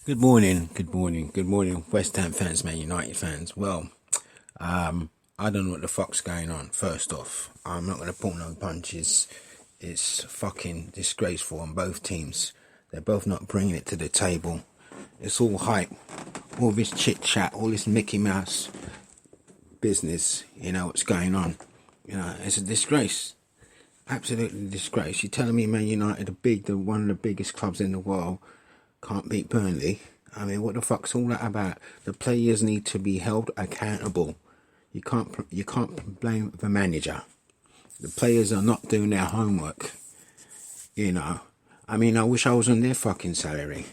Good morning, good morning, West Ham fans, Man United fans. I don't know what the fuck's going on. First off, I'm not going to pull no punches. It's fucking disgraceful on both teams. They're both not bringing it to the table. It's all hype, all this chit chat, all this Mickey Mouse business. You know what's going on. It's a disgrace. Absolutely disgrace. You're telling me Man United, one of the biggest clubs in the world, can't beat Burnley? I mean, what the fuck's all that about? The players need to be held accountable. You can't blame the manager. The players are not doing their homework. I mean, I wish I was on their fucking salary.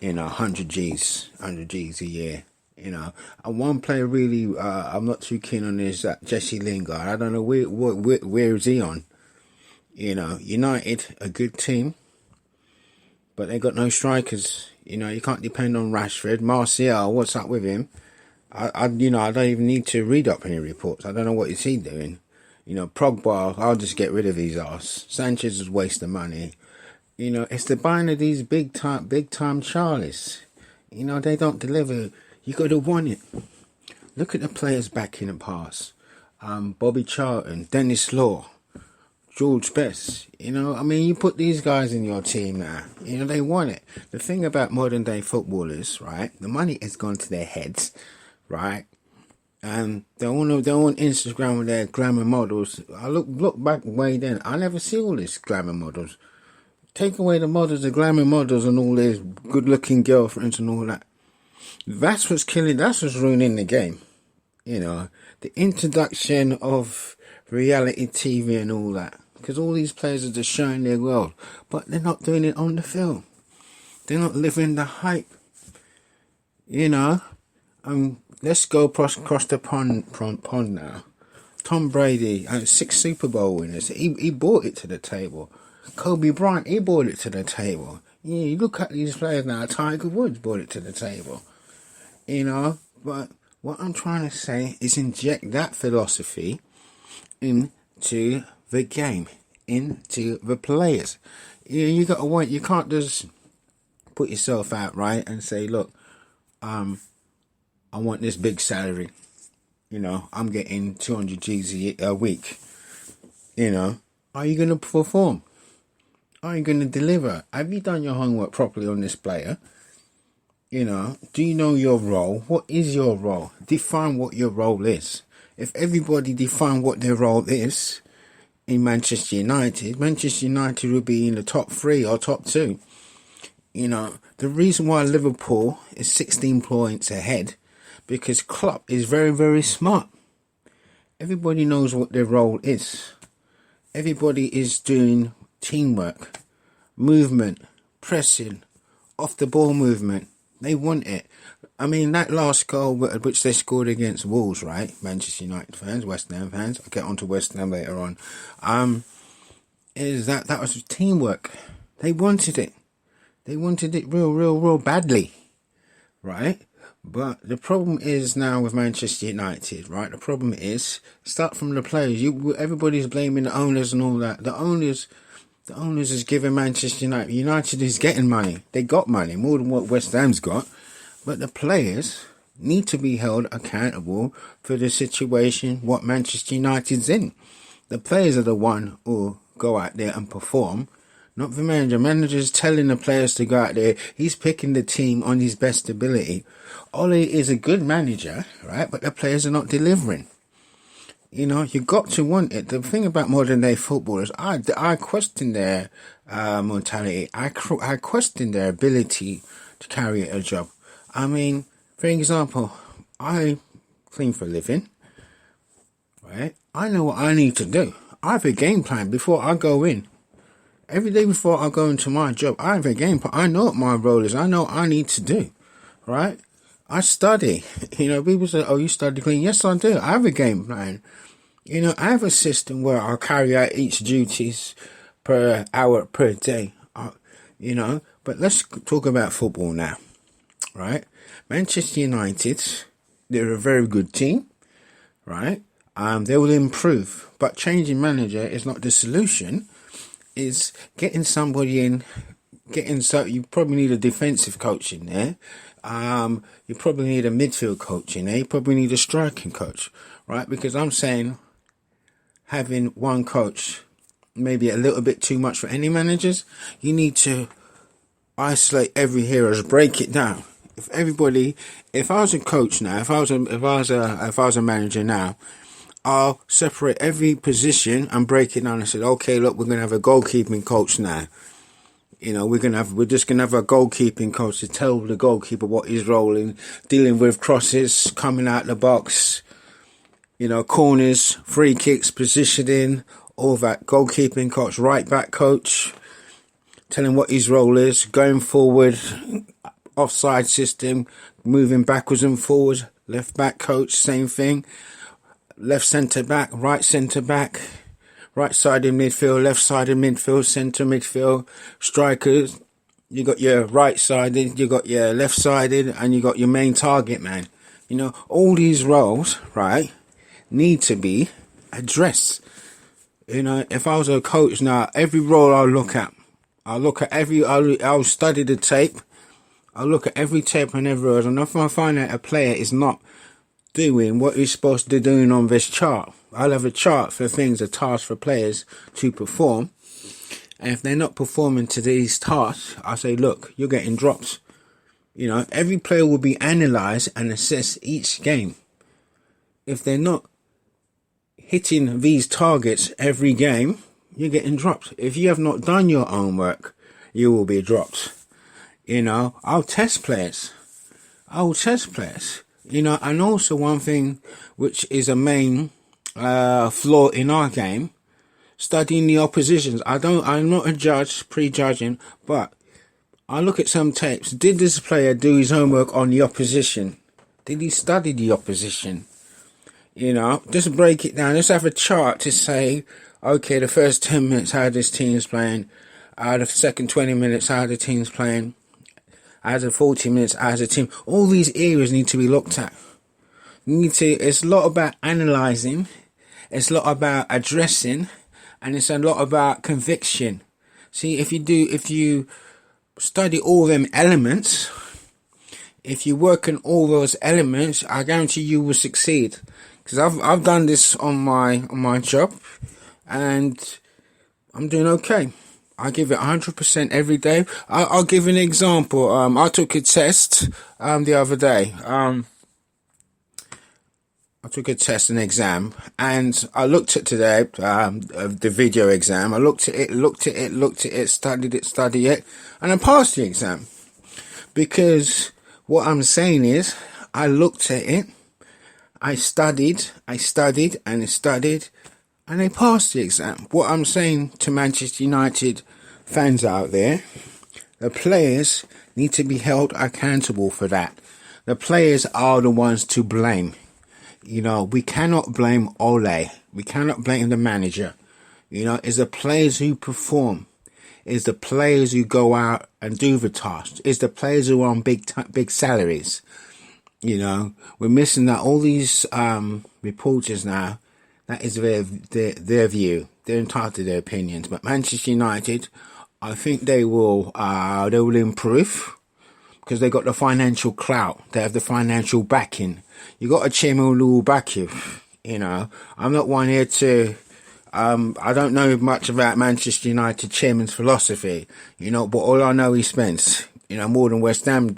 100 G's a year. And one player really, I'm not too keen on is that Jesse Lingard. I don't know where is he on. United, a good team, but they got no strikers. You can't depend on Rashford. Martial, what's up with him? I don't even need to read up any reports. I don't know what is he doing. Pogba, I'll just get rid of his ass. Sanchez is wasting money. It's the buying of these big time Charlies. They don't deliver. You got to want it. Look at the players back in the past. Bobby Charlton, Dennis Law, George Best. You put these guys in your team now. They want it. The thing about modern day footballers, right? The money has gone to their heads, right? And they're on Instagram with their glamour models. I look back way then. I never see all these glamour models. Take away the models, the glamour models, and all these good-looking girlfriends and all that. That's what's killing. That's what's ruining the game. The introduction of reality TV and all that. Because all these players are just showing their world, but they're not doing it on the field. They're not living the hype. Let's go across the pond now. Tom Brady, 6 Super Bowl winners. He brought it to the table. Kobe Bryant, he brought it to the table. You look at these players now. Tiger Woods brought it to the table. But what I'm trying to say is inject that philosophy into the game, into the players. You got to want. You can't just put yourself out, right, and say, look, I want this big salary. I'm getting 200 G's a week. Are you going to perform? Are you going to deliver? Have you done your homework properly on this player? Do you know your role? What is your role? Define what your role is. If everybody define what their role is in Manchester United will be in the top 3 or top 2. The reason why Liverpool is 16 points ahead, because Klopp is very, very smart. Everybody knows what their role is. Everybody is doing teamwork, movement, pressing, off the ball movement. They want it. That last goal which they scored against Wolves, right? Manchester United fans, West Ham fans. I'll get onto West Ham later on. Is that was teamwork. They wanted it. They wanted it real badly, right? But the problem is now with Manchester United, right? The problem is, start from the players. Everybody's blaming the owners and all that. The owners is giving Manchester United. United is getting money. They got money, more than what West Ham's got. But the players need to be held accountable for the situation what Manchester United's in. The players are the one who go out there and perform, not the manager. Manager's telling the players to go out there. He's picking the team on his best ability. Ole is a good manager, right? But the players are not delivering. You got to want it. The thing about modern day footballers, I question their mentality. I question their ability to carry a job. For example, I clean for a living, right? I know what I need to do. I have a game plan before I go in. Every day before I go into my job, I have a game plan. I know what my role is. I know what I need to do, right? I study. People say, oh, you study clean. Yes, I do. I have a game plan. I have a system where I carry out each duties per hour, per day. But let's talk about football now, right? Manchester United, they're a very good team, right? They will improve, but changing manager is not the solution. Is getting somebody in You probably need a defensive coach in there. You probably need a midfield coach in there. You probably need a striking coach, right? Because I'm saying having one coach maybe a little bit too much for any managers. You need to isolate every hero, break it down. If I was a coach now, if I was a manager now, I'll separate every position and break it down and say, okay, look, we're gonna have a goalkeeping coach now. You know, we're just gonna have a goalkeeping coach to tell the goalkeeper what he's rolling, dealing with crosses, coming out the box, you know, corners, free kicks, positioning, all that. Goalkeeping coach, right back coach, telling what his role is, going forward, offside system, moving backwards and forwards. Left back coach, same thing. Left centre back, right centre back, right side in midfield, left side in midfield, centre midfield, strikers. You got your right sided, you got your left sided, and you got your main target man. You know, all these roles, right, need to be addressed. You know, if I was a coach now, every role I'll study the tape. I'll look at every tape and every role, and if I find out a player is not doing what he's supposed to be doing on this chart, I'll have a chart for things, a task for players to perform. And if they're not performing to these tasks, I'll say, look, you're getting dropped. You know, every player will be analysed and assessed each game. If they're not hitting these targets every game, you're getting dropped. If you have not done your own work, you will be dropped. You know, I'll test players. You know, and also one thing which is a main flaw in our game, studying the oppositions. I'm not a judge, prejudging, but I look at some tapes. Did this player do his homework on the opposition? Did he study the opposition? You know, just break it down. Let's have a chart to say, okay, the first 10 minutes, how this team's playing. The second 20 minutes, how the team's playing. Out of 40 minutes as a team. All these areas need to be looked at. It's a lot about analysing, it's a lot about addressing, and it's a lot about conviction. See, if you study all them elements, if you work on all those elements, I guarantee you will succeed. Because I've done this on my job, and I'm doing okay. I give it 100% every day. I'll give an example. I took a test the other day. I took a test, an exam, and I looked at today the video exam. I looked at it, studied it, and I passed the exam. Because what I'm saying is, I looked at it, I studied, and I passed the exam. What I'm saying to Manchester United fans out there, the players need to be held accountable for that. The players are the ones to blame. You know, we cannot blame Ole. We cannot blame the manager. You know, it's the players who perform. It's the players who go out and do the tasks. It's the players who are on big salaries. You know, we're missing that. All these reporters now, that is their view. They're entitled to their opinions. But Manchester United, I think they will improve because they got the financial clout. They have the financial backing. You got a chairman who will back you. You know, I'm not one here to. I don't know much about Manchester United chairman's philosophy. You know, but all I know he spends. You know, more than West Ham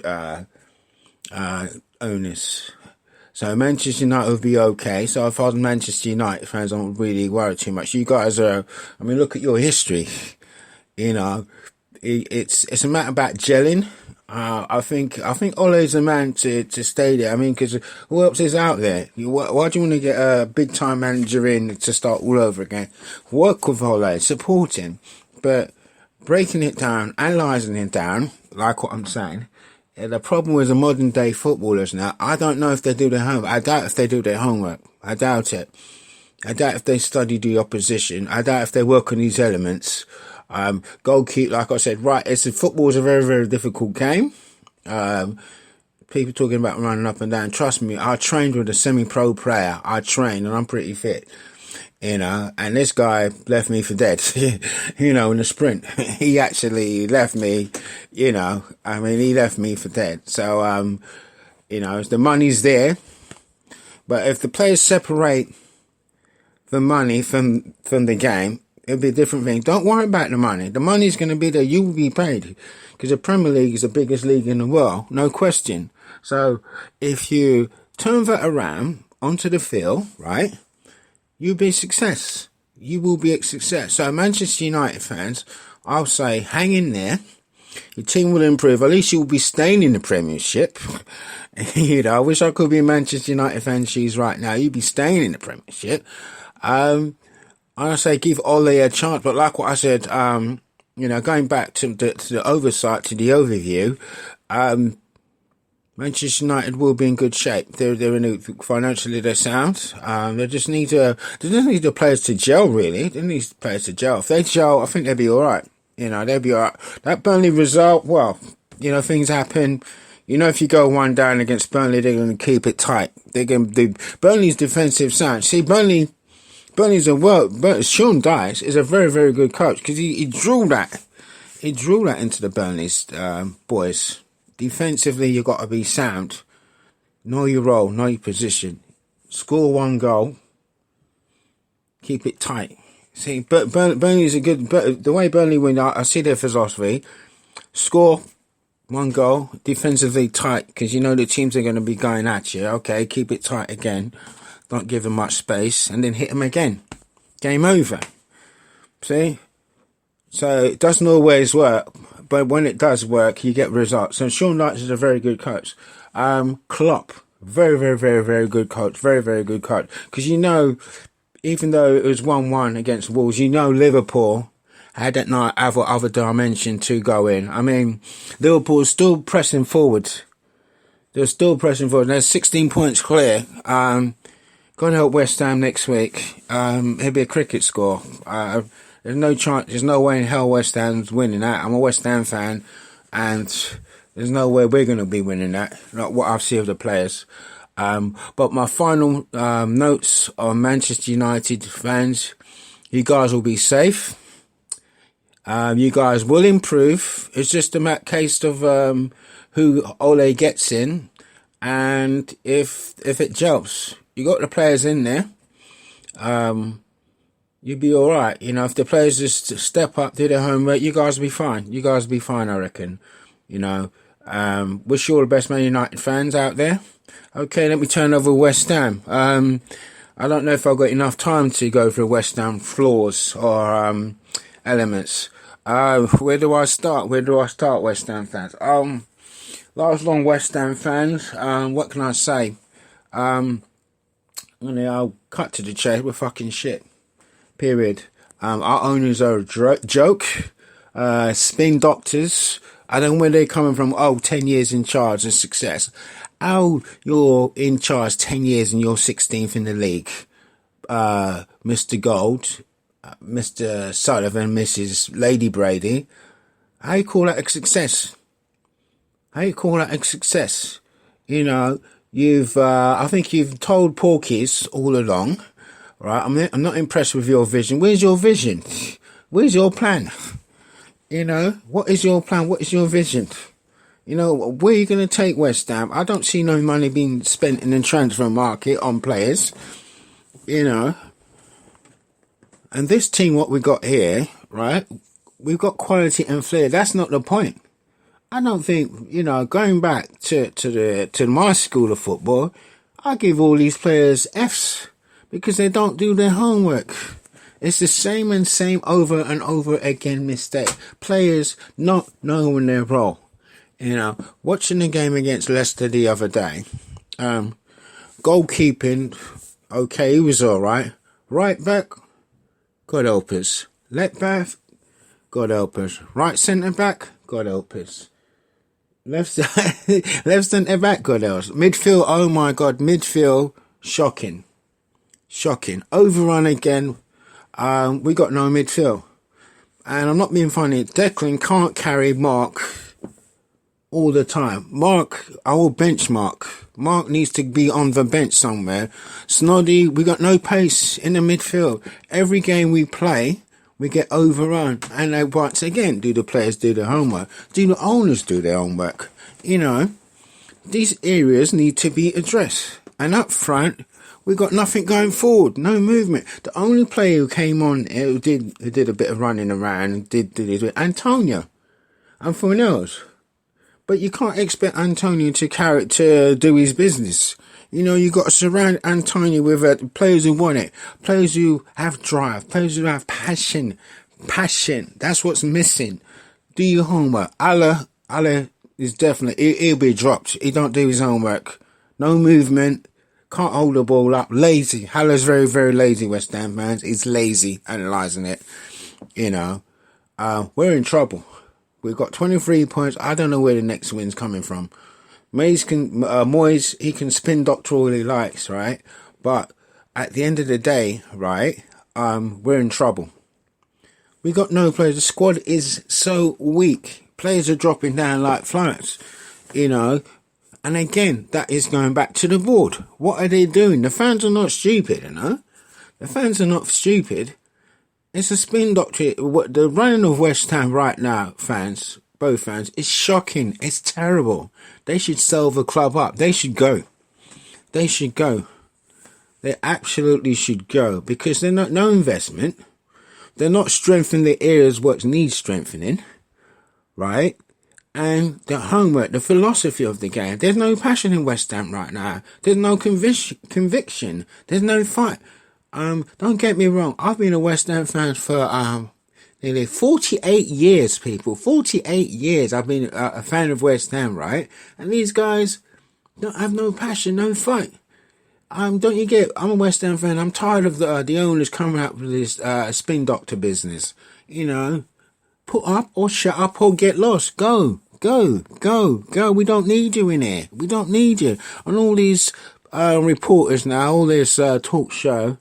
owners. So Manchester United will be okay. So if I was Manchester United fans, I don't really worry too much. You guys are. I mean, look at your history. You know, it's a matter about gelling. I think Ole's the man to stay there. I mean, because who else is out there? Why do you want to get a big time manager in to start all over again? Work with Ole, support him, but breaking it down, analysing it down, like what I'm saying. The problem with the modern day footballers now, I don't know if they do their homework. I doubt if they do their homework. I doubt it. I doubt if they study the opposition. I doubt if they work on these elements. Goalkeep, like I said, right, football is a very, very difficult game. People talking about running up and down. Trust me, I trained with a semi-pro player. I trained and I'm pretty fit. you know, and this guy left me for dead, you know, in the sprint. He actually left me, you know, I mean, he left me for dead. So, you know, the money's there, but if the players separate the money from the game, it'll be a different thing. Don't worry about the money. The money's going to be there. You will be paid, because the Premier League is the biggest league in the world, no question. So if you turn that around onto the field, right, you'll be a success. You will be a success. So Manchester United fans, I'll say, hang in there. Your team will improve. At least you'll be staying in the Premiership. You know, I wish I could be a Manchester United fan shoes right now. You'd be staying in the Premiership. I say give Ole a chance, but like what I said, you know, going back to the oversight, to the overview, Manchester United will be in good shape. They're in financially they're sound. They just need the players to gel, really. They need the players to gel. If they gel, I think they'll be all right. You know, they'll be all right. That Burnley result, well, you know, things happen. You know, if you go one down against Burnley, they're going to keep it tight. They're going to do Burnley's defensive sound. See, Burnley's but Sean Dyche is a very, very good coach, because he drew that into the Burnley's boys. Defensively, you've got to be sound. Know your role, know your position. Score one goal. Keep it tight. See, but Burnley's a good. But the way Burnley win, I see their philosophy. Score one goal, defensively tight, because you know the teams are going to be going at you. Okay, keep it tight again. Don't give them much space, and then hit them again. Game over. See? So it doesn't always work, but when it does work, you get results. And Sean Dyche is a very good coach. Klopp, very, very, very, very good coach. Very, very good coach. Because you know, even though it was 1-1 against Wolves, you know Liverpool had that night other dimension to go in. I mean, Liverpool is still pressing forward. They're still pressing forward. They're 16 points clear. Going to help West Ham next week. It'll be a cricket score. There's no chance. There's no way in hell West Ham's winning that. I'm a West Ham fan, and there's no way we're going to be winning that. Not what I see of the players. But my final notes on Manchester United fans: you guys will be safe. You guys will improve. It's just a case of who Ole gets in, and if it gels. You got the players in there. You'll be all right. You know, if the players just step up, do their homework, you guys will be fine. You guys will be fine, I reckon. You know, wish you all the best, Man United fans out there. Okay, let me turn over West Ham. I don't know if I've got enough time to go through West Ham flaws or elements. Where do I start? West Ham fans? Lifelong West Ham fans. What can I say? I'll cut to the chase. We're fucking shit. Period. Our owners are a joke. Spin doctors. I don't know where they're coming from. 10 years in charge and success. How you're in charge 10 years and you're 16th in the league. Mr. Gold, Mr. Sullivan, Mrs. Lady Brady. How you call that a success? You know, I think you've told porkies all along, right? I'm not impressed with your vision. Where's your vision? Where's your plan? You know, what is your plan? What is your vision? You know, where are you going to take West Ham? I don't see no money being spent in the transfer market on players, you know. And this team, what we got here, right? We've got quality and flair. That's not the point. I don't think, you know, going back to my school of football, I give all these players Fs because they don't do their homework. It's the same and same over and over again mistake. Players not knowing their role. You know, watching the game against Leicester the other day, goalkeeping, okay, he was all right. Right back, God help us. Left back, God help us. Right centre back, God help us. Left centre back, God help us. Midfield, oh my God, midfield, shocking. Overrun again. We got no midfield. And I'm not being funny. Declan can't carry Mark all the time. Mark, I will bench Mark. Mark needs to be on the bench somewhere. Snoddy, we got no pace in the midfield. Every game we play, we get overrun. And they, once again, do the players do their homework? Do the owners do their homework? You know, these areas need to be addressed. And up front, we got nothing going forward, no movement. The only player who came on who did a bit of running around, did Antonio and Fornells. But you can't expect Antonio to do his business. You know, you got to surround Antonio with players who want it, players who have drive, players who have passion. That's what's missing. Do your homework. Allah is definitely, he'll be dropped. He don't do his homework. No movement. Can't hold the ball up. Lazy. Haller's very, very lazy, West Ham fans. He's lazy analysing it. You know, we're in trouble. We've got 23 points. I don't know where the next win's coming from. Moyes, he can spin doctor all he likes, right? But at the end of the day, right, we're in trouble. We got no players. The squad is so weak. Players are dropping down like flies, you know. And again, that is going back to the board. What are they doing? The fans are not stupid, you know. The fans are not stupid. It's a spin doctor. What the running of West Ham right now, fans, both fans, is shocking. It's terrible. They should sell the club up. They should go. They should go. They absolutely should go because they're not no investment. They're not strengthening the areas what needs strengthening, right? And the homework, the philosophy of the game. There's no passion in West Ham right now. There's no conviction. There's no fight. Don't get me wrong. I've been a West Ham fan for nearly 48 years, people. 48 years I've been a fan of West Ham, right? And these guys don't have no passion, no fight. Don't you get? I'm a West Ham fan. I'm tired of the owners coming up with this spin doctor business. You know. Put up or shut up or get lost. Go. We don't need you in here. We don't need you. And all these reporters now, all this talk show,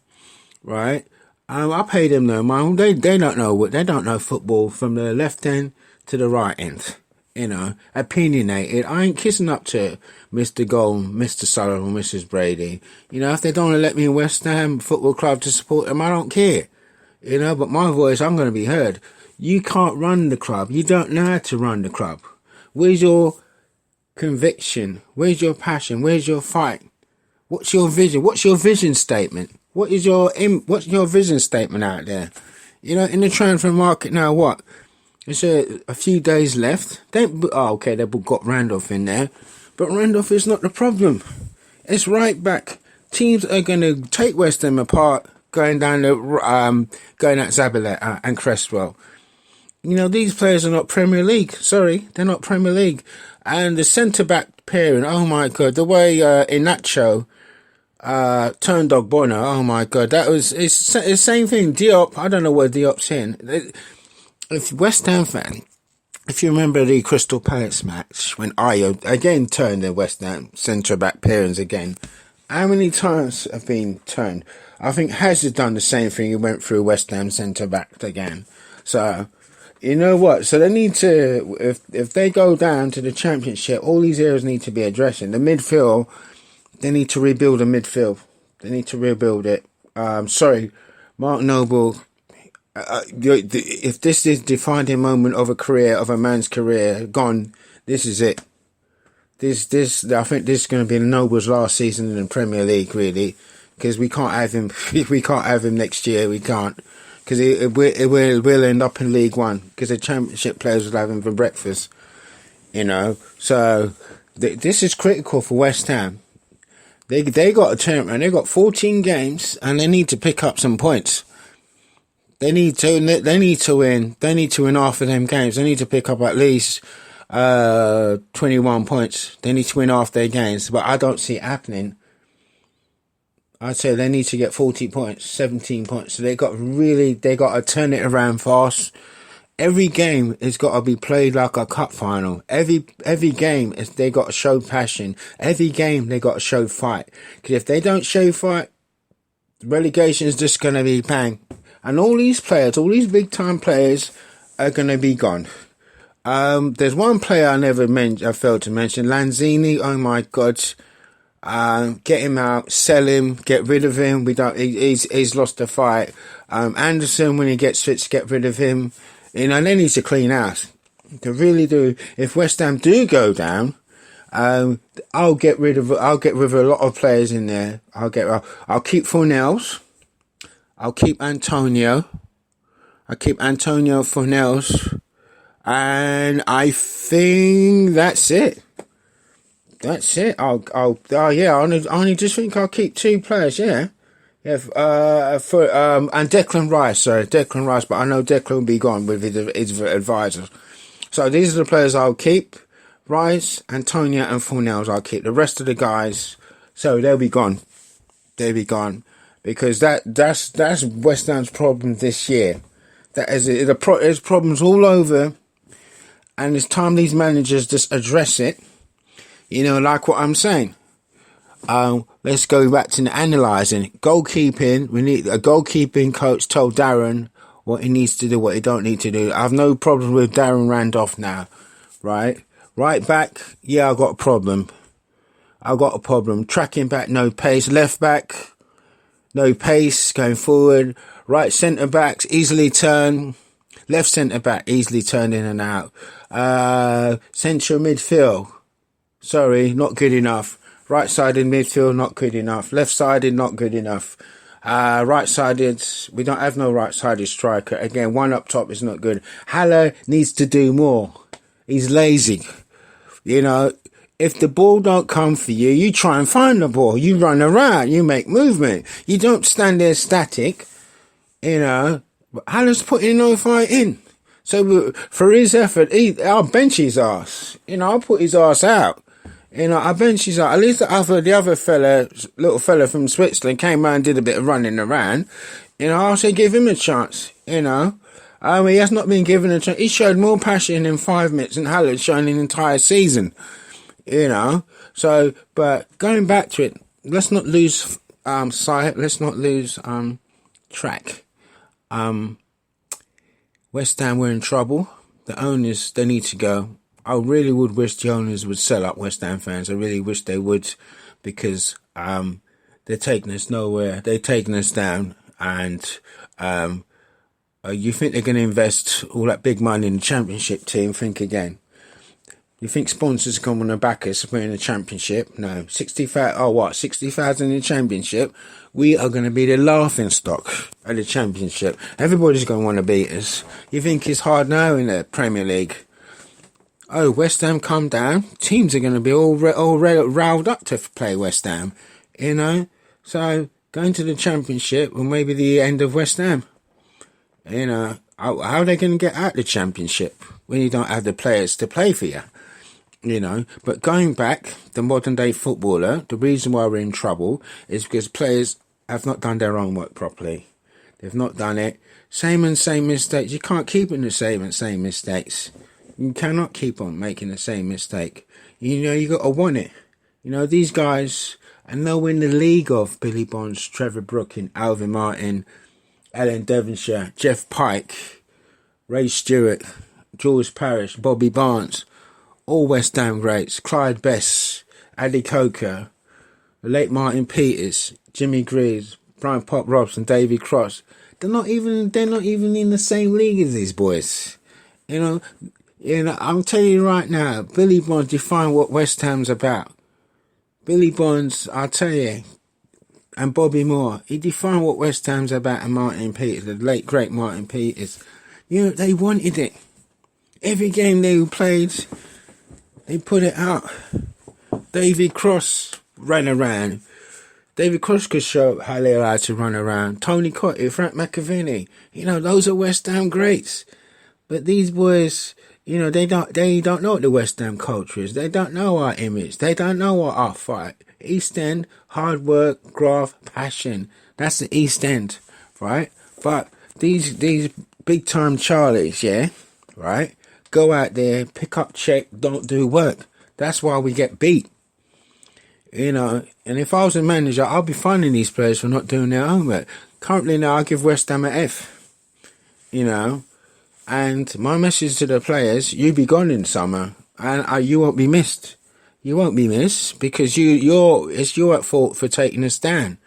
right? I pay them no mind. They don't know they don't know football from the left end to the right end. You know, opinionated. I ain't kissing up to Mr. Gold, Mr. Sullivan, Mrs. Brady. You know, if they don't want to let me in West Ham Football Club to support them, I don't care. You know, but my voice, I'm going to be heard. You can't run the club. You don't know how to run the club. Where's your conviction? Where's your passion? Where's your fight? What's your vision? What's your vision statement? What's your vision statement out there? You know, in the transfer market now, what? It's a few days left. They've got Randolph in there. But Randolph is not the problem. It's right back. Teams are going to take West Ham apart, going at Zabaleta and Cresswell. You know, these players are not Premier League. Sorry, they're not Premier League. And the centre-back pairing, oh my God, the way Inacho turned Ogbonna, oh my God, it's the same thing. Diop, I don't know where Diop's in. If West Ham fan, if you remember the Crystal Palace match, when Ayo again turned the West Ham centre-back pairings again, how many times have been turned? I think Has has done the same thing. He went through West Ham centre-back again. So, you know what? So they need to, if they go down to the Championship, all these areas need to be addressed. In the midfield, they need to rebuild the midfield. They need to rebuild it. Mark Noble. If this is the defining moment of a man's career gone, this is it. I think this is going to be Noble's last season in the Premier League, really, because we can't have him. We can't have him next year. We can't. Because it will end up in League One because the Championship players will have him for breakfast, you know. So this is critical for West Ham. They got a turn around. They got 14 games and they need to pick up some points. They need to win. They need to win half of them games. They need to pick up at least 21 points. They need to win half their games, but I don't see it happening. I'd say they need to get 40 points, 17 points. So they got to turn it around fast. Every game has got to be played like a cup final. Every game they got to show passion. Every game they got to show fight. Because if they don't show fight, relegation is just going to be bang. And all these players, all these big time players, are going to be gone. There's one player I failed to mention, Lanzini. Oh my God. Get him out, sell him, get rid of him. He's lost the fight. Anderson, when he gets fit, get rid of him. They need to clean house. They really do. If West Ham do go down, I'll get rid of a lot of players in there. I'll keep Fornells. I'll keep Antonio. I'll keep Antonio Fornells. And I think that's it. That's it. I only just think I'll keep 2 players, yeah. Yeah, and Declan Rice, but I know Declan will be gone with his advisors. So these are the players I'll keep. Rice, Antonio and Fornells I'll keep. The rest of the guys, so they'll be gone. Because that's West Ham's problem this year. There's problems all over, and it's time these managers just address it. Like what I'm saying. Let's go back to analysing. Goalkeeping, we need a goalkeeping coach told Darren what he needs to do, what he don't need to do. I have no problem with Darren Randolph now, right? Right back, yeah, I've got a problem. Tracking back, no pace. Left back, no pace, going forward. Right centre backs, easily turn. Left centre back, easily turn in and out. Central midfield, sorry, not good enough. Right-sided midfield, not good enough. Left-sided, not good enough. Right-sided, we don't have no right-sided striker. Again, one up top is not good. Haller needs to do more. He's lazy. If the ball don't come for you, you try and find the ball. You run around. You make movement. You don't stand there static. But Haller's putting no fight in. So for his effort, I'll bench his ass. I'll put his ass out. I bench his ass. At least the other fella, little fella from Switzerland, came around and did a bit of running around. I'll say give him a chance. He has not been given a chance. He showed more passion in 5 minutes than Haller's shown an entire season. So, but going back to it, let's not lose sight. Let's not lose track. West Ham were in trouble. The owners, they need to go. I really would wish the owners would sell up, West Ham fans. I really wish they would, because they're taking us nowhere. They're taking us down, and you think they're going to invest all that big money in the Championship team? Think again. You think sponsors come on the back us if we're in the Championship? No. 60,000 in the Championship. We are going to be the laughing stock of the Championship. Everybody's going to want to beat us. You think it's hard now in the Premier League? Oh, West Ham come down. Teams are going to be all riled up to play West Ham. So going to the Championship will maybe the end of West Ham. How are they going to get out the Championship when you don't have the players to play for you? But going back, the modern day footballer, the reason why we're in trouble is because players have not done their own work properly. They've not done it. Same mistakes. You can't keep in the same mistakes. You cannot keep on making the same mistake. You got to want it. These guys are nowhere in the league of Billy Bonds, Trevor Brooking, Alvin Martin, Alan Devonshire, Jeff Pike, Ray Stewart, George Parrish, Bobby Barnes, all West Ham greats, Clyde Bess, Addy Coker, the late Martin Peters, Jimmy Greaves, Brian Pop Robson, David Cross. They're not even in the same league as these boys. I'm telling you right now, Billy Bonds defined what West Ham's about. Billy Bonds, I'll tell you, and Bobby Moore, he defined what West Ham's about, and Martin Peters, the late great Martin Peters. They wanted it. Every game they played, they put it out. David Cross ran around. David Cross could show how they allowed to run around. Tony Cottee, Frank McAviney, those are West Ham greats. But these boys, they don't know what the West Ham culture is. They don't know our image. They don't know what our fight. East End, hard work, graft, passion. That's the East End, right? But these big time Charlies, yeah, right? Go out there, pick up check, don't do work. That's why we get beat. And if I was a manager, I'll be finding these players for not doing their homework. Currently now, I give West Ham an F. And my message to the players, you be gone in summer, and you won't be missed. You won't be missed because it's you're at fault for taking a stand,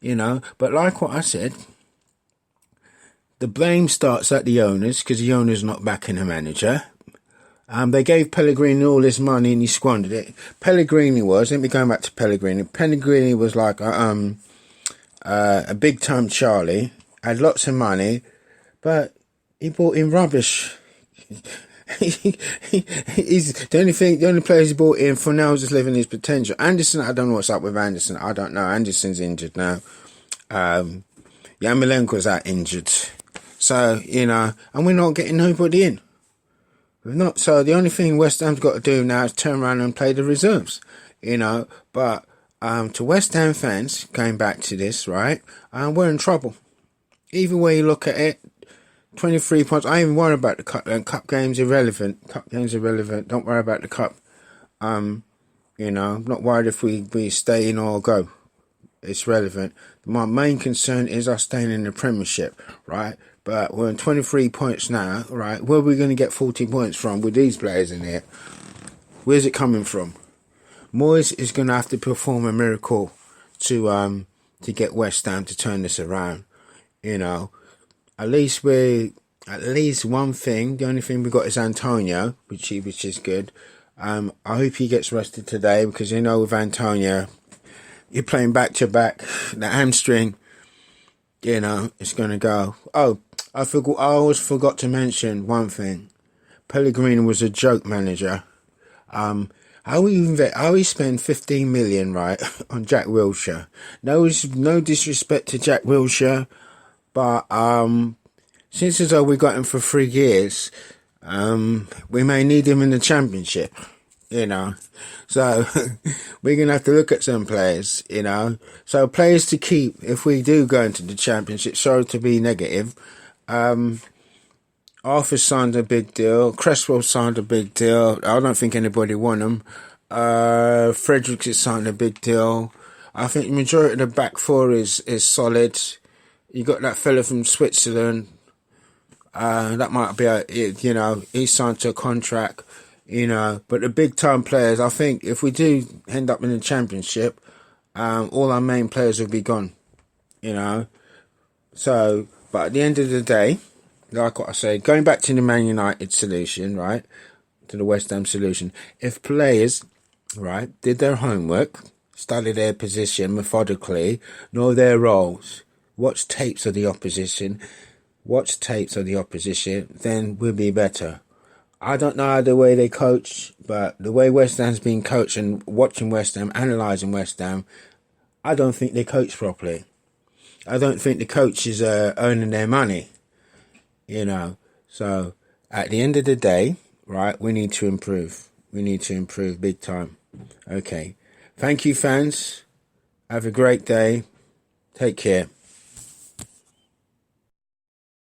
you know. But like what I said, the blame starts at the owners because the owners not backing the manager. They gave Pellegrini all this money and he squandered it. Let me go back to Pellegrini. Pellegrini was like a big time Charlie, had lots of money, but he bought in rubbish. He's the only players he bought in for now is just living his potential. Anderson, I don't know what's up with Anderson. I don't know. Anderson's injured now. Yarmolenko's out injured. So, you know, and we're not getting nobody in. We're not. So the only thing West Ham's got to do now is turn around and play the reserves, you know. But to West Ham fans, going back to this, right, we're in trouble. Either way you look at it, 23 points. I ain't even worry about the cup. Cup game's irrelevant. Don't worry about the cup. You know, I'm not worried if we stay in or go. It's relevant. My main concern is us staying in the Premiership, right? But we're on 23 points now, right? Where are we going to get 40 points from with these players in here? Where's it coming from? Moyes is going to have to perform a miracle to get West Ham to turn this around. You know, at least one thing. The only thing we got is Antonio, which is good. I hope he gets rested today because you know with Antonio, you're playing back to back. The hamstring, you know, it's going to go. Oh, I always forgot to mention one thing. Pellegrini was a joke manager. How he spend 15 million, right, on Jack Wilshere? No disrespect to Jack Wilshere, but since as though we got him for 3 years, we may need him in the Championship, you know. So we're gonna have to look at some players, you know. So players to keep if we do go into the Championship. Sorry to be negative. Arthur signed a big deal. Cresswell signed a big deal. I don't think anybody won him. Fredericks has signed a big deal. I think the majority of the back four is solid. You got that fella from Switzerland. That might be you know, he's signed to a contract, you know. But the big time players, I think if we do end up in the Championship, all our main players will be gone, you know. So, but at the end of the day, like what I say, going back to the Man United solution, right, to the West Ham solution, if players, right, did their homework, studied their position methodically, know their roles, watch tapes of the opposition, then we'll be better. I don't know the way they coach, but the way West Ham's been coached and watching West Ham, analysing West Ham, I don't think they coach properly. I don't think the coaches are earning their money. You know, so at the end of the day, right, we need to improve. We need to improve big time. Okay. Thank you, fans. Have a great day. Take care.